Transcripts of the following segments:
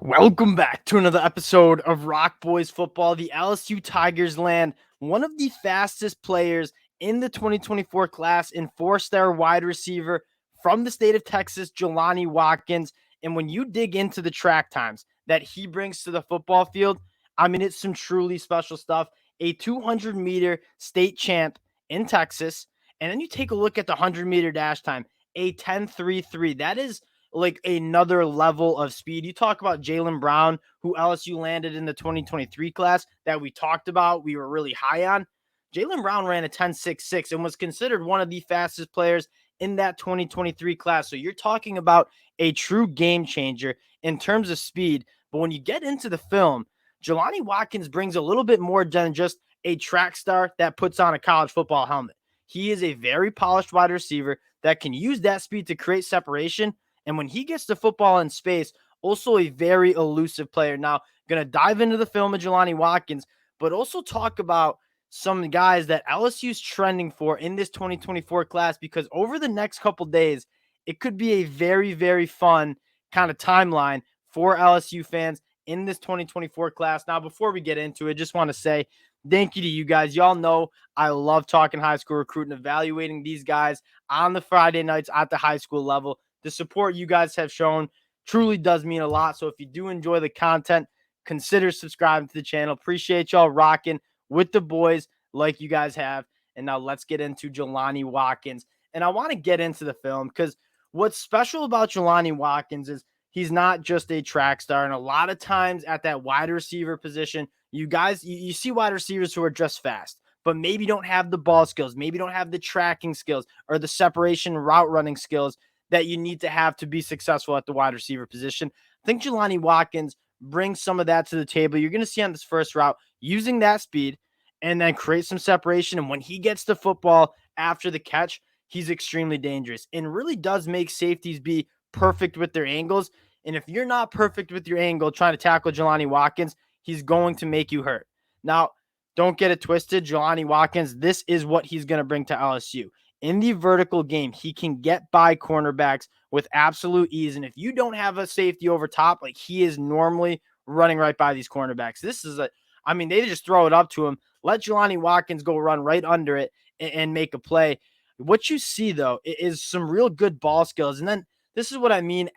Welcome back to another episode of Rock Boys Football. The LSU Tigers land one of the fastest players in the 2024 class in four-star wide receiver from the state of Texas, Jelani Watkins. And when you dig into the track times that he brings to the football field, I mean, it's some truly special stuff. A 200-meter state champ in Texas. And then you take a look at the 100-meter dash time, a 10.33. That is like another level of speed. You talk about Jalen Brown, who LSU landed in the 2023 class that we talked about, we were really high on. Jalen Brown ran a 10.66 and was considered one of the fastest players in that 2023 class. So you're talking about a true game changer in terms of speed. But when you get into the film, Jelani Watkins brings a little bit more than just a track star that puts on a college football helmet. He is a very polished wide receiver that can use that speed to create separation. And when he gets the football in space, also a very elusive player. Now, going to dive into the film of Jelani Watkins, but also talk about some guys that LSU's trending for in this 2024 class, because over the next couple days, it could be a very, very fun kind of timeline for LSU fans in this 2024 class. Now, before we get into it, just want to say thank you to you guys. Y'all know I love talking high school recruiting, evaluating these guys on the Friday nights at the high school level. The support you guys have shown truly does mean a lot. So if you do enjoy the content, consider subscribing to the channel. Appreciate y'all rocking with the boys like you guys have. And now let's get into Jelani Watkins. And I want to get into the film because what's special about Jelani Watkins is he's not just a track star. And a lot of times at that wide receiver position, you guys, you see wide receivers who are just fast, but maybe don't have the ball skills, maybe don't have the tracking skills or the separation route running skills that you need to have to be successful at the wide receiver position. I think Jelani Watkins brings some of that to the table. You're going to see on this first route using that speed and then create some separation. And when he gets the football after the catch, he's extremely dangerous and really does make safeties be perfect with their angles. And if you're not perfect with your angle trying to tackle Jelani Watkins, he's going to make you hurt. Now, don't get it twisted. Jelani Watkins, this is what he's going to bring to LSU. In the vertical game, he can get by cornerbacks with absolute ease. And if you don't have a safety over top, like he is normally running right by these cornerbacks. They just throw it up to him. Let Jelani Watkins go run right under it and make a play. What you see, though, is some real good ball skills. And then this is what I mean.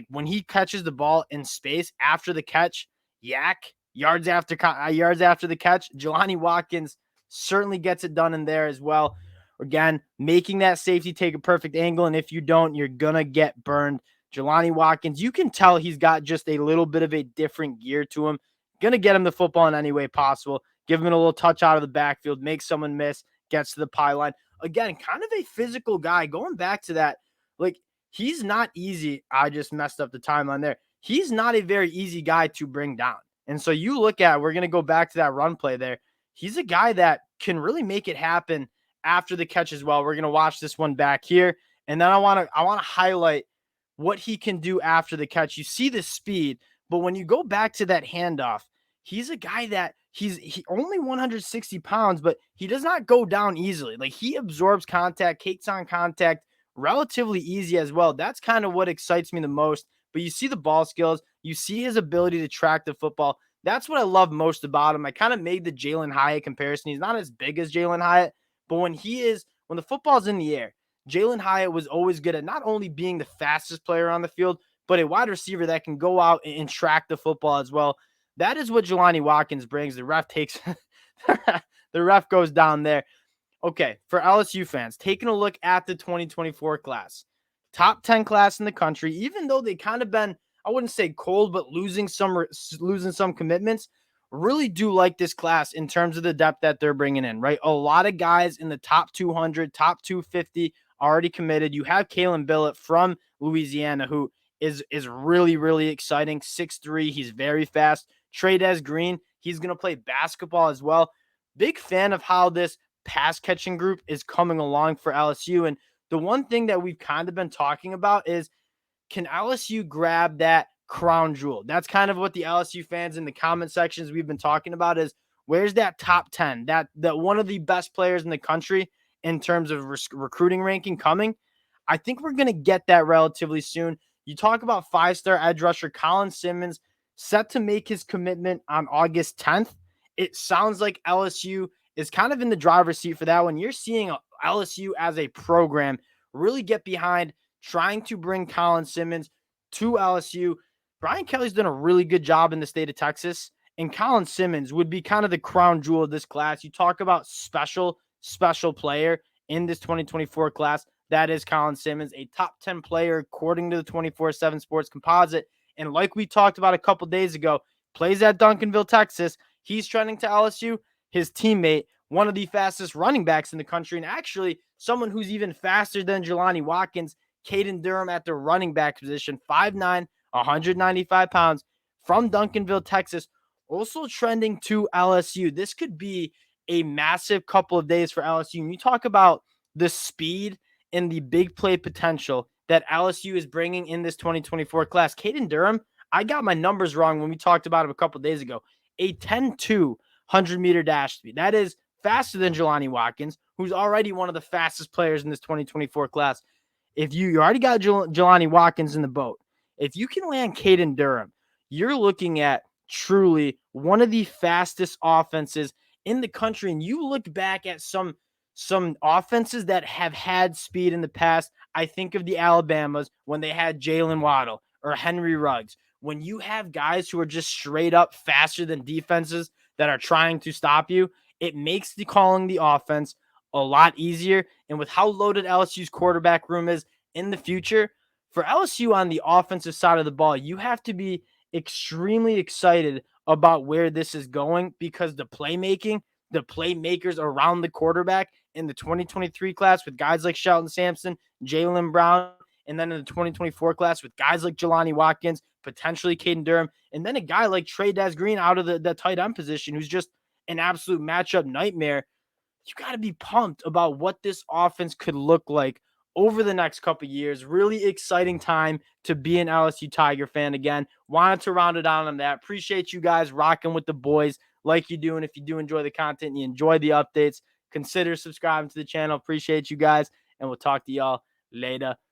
When he catches the ball in space after the catch, yards after the catch, Jelani Watkins certainly gets it done in there as well. Again, making that safety take a perfect angle, and if you don't, you're going to get burned. Jelani Watkins, you can tell he's got just a little bit of a different gear to him. Going to get him the football in any way possible. Give him a little touch out of the backfield, make someone miss, gets to the pylon. Again, kind of a physical guy. Going back to that, he's not easy. I just messed up the timeline there. He's not a very easy guy to bring down. And so you look at, we're going to go back to that run play there. He's a guy that can really make it happen after the catch as well. We're going to watch this one back here. And then I want to highlight what he can do after the catch. You see the speed, but when you go back to that handoff, he's a guy that he only 160 pounds, but he does not go down easily. Like he absorbs contact, takes on contact relatively easy as well. That's kind of what excites me the most. But you see the ball skills, you see his ability to track the football. That's what I love most about him. I kind of made the Jalen Hyatt comparison. He's not as big as Jalen Hyatt, but when the football's in the air, Jalen Hyatt was always good at not only being the fastest player on the field, but a wide receiver that can go out and track the football as well. That is what Jelani Watkins brings. The ref takes the ref goes down there. Okay, for LSU fans, taking a look at the 2024 class, top 10 class in the country, even though they kind of been, I wouldn't say cold, but losing some commitments. Really do like this class in terms of the depth that they're bringing in, right? A lot of guys in the top 200, top 250 already committed. You have Kalen Billett from Louisiana, who is really, really exciting. 6'3", he's very fast. Trades Green, he's going to play basketball as well. Big fan of how this pass catching group is coming along for LSU. And the one thing that we've kind of been talking about is, can LSU grab that crown jewel? That's kind of what the LSU fans in the comment sections we've been talking about is, where's that top 10, that one of the best players in the country in terms of recruiting ranking coming? I think we're going to get that relatively soon. You talk about five-star edge rusher Colin Simmons, set to make his commitment on August 10th. It sounds like LSU is kind of in the driver's seat for that one. You're seeing LSU as a program really get behind trying to bring Colin Simmons to LSU. Brian Kelly's done a really good job in the state of Texas, and Colin Simmons would be kind of the crown jewel of this class. You talk about special player in this 2024 class. That is Colin Simmons, a top 10 player according to the 24/7 Sports Composite. And like we talked about a couple days ago, plays at Duncanville, Texas. He's trending to LSU. His teammate, one of the fastest running backs in the country, and actually someone who's even faster than Jelani Watkins, Caden Durham at the running back position, 5'9", 195 pounds, from Duncanville, Texas, also trending to LSU. This could be a massive couple of days for LSU. And you talk about the speed and the big play potential that LSU is bringing in this 2024 class. Caden Durham, I got my numbers wrong when we talked about him a couple of days ago. A 10-2 100-meter dash speed. That is faster than Jelani Watkins, who's already one of the fastest players in this 2024 class. If you already got Jelani Watkins in the boat, if you can land Caden Durham, you're looking at truly one of the fastest offenses in the country. And you look back at some offenses that have had speed in the past. I think of the Alabamas when they had Jalen Waddle or Henry Ruggs. When you have guys who are just straight up faster than defenses that are trying to stop you, it makes the calling the offense a lot easier. And with how loaded LSU's quarterback room is in the future, for LSU on the offensive side of the ball, you have to be extremely excited about where this is going, because the playmakers around the quarterback in the 2023 class with guys like Shelton Sampson, Jaylen Brown, and then in the 2024 class with guys like Jelani Watkins, potentially Caden Durham, and then a guy like Trey Green out of the tight end position who's just an absolute matchup nightmare. You got to be pumped about what this offense could look like over the next couple of years. Really exciting time to be an LSU Tiger fan again. Wanted to round it out on that. Appreciate you guys rocking with the boys like you do. And if you do enjoy the content and you enjoy the updates, consider subscribing to the channel. Appreciate you guys, and we'll talk to y'all later.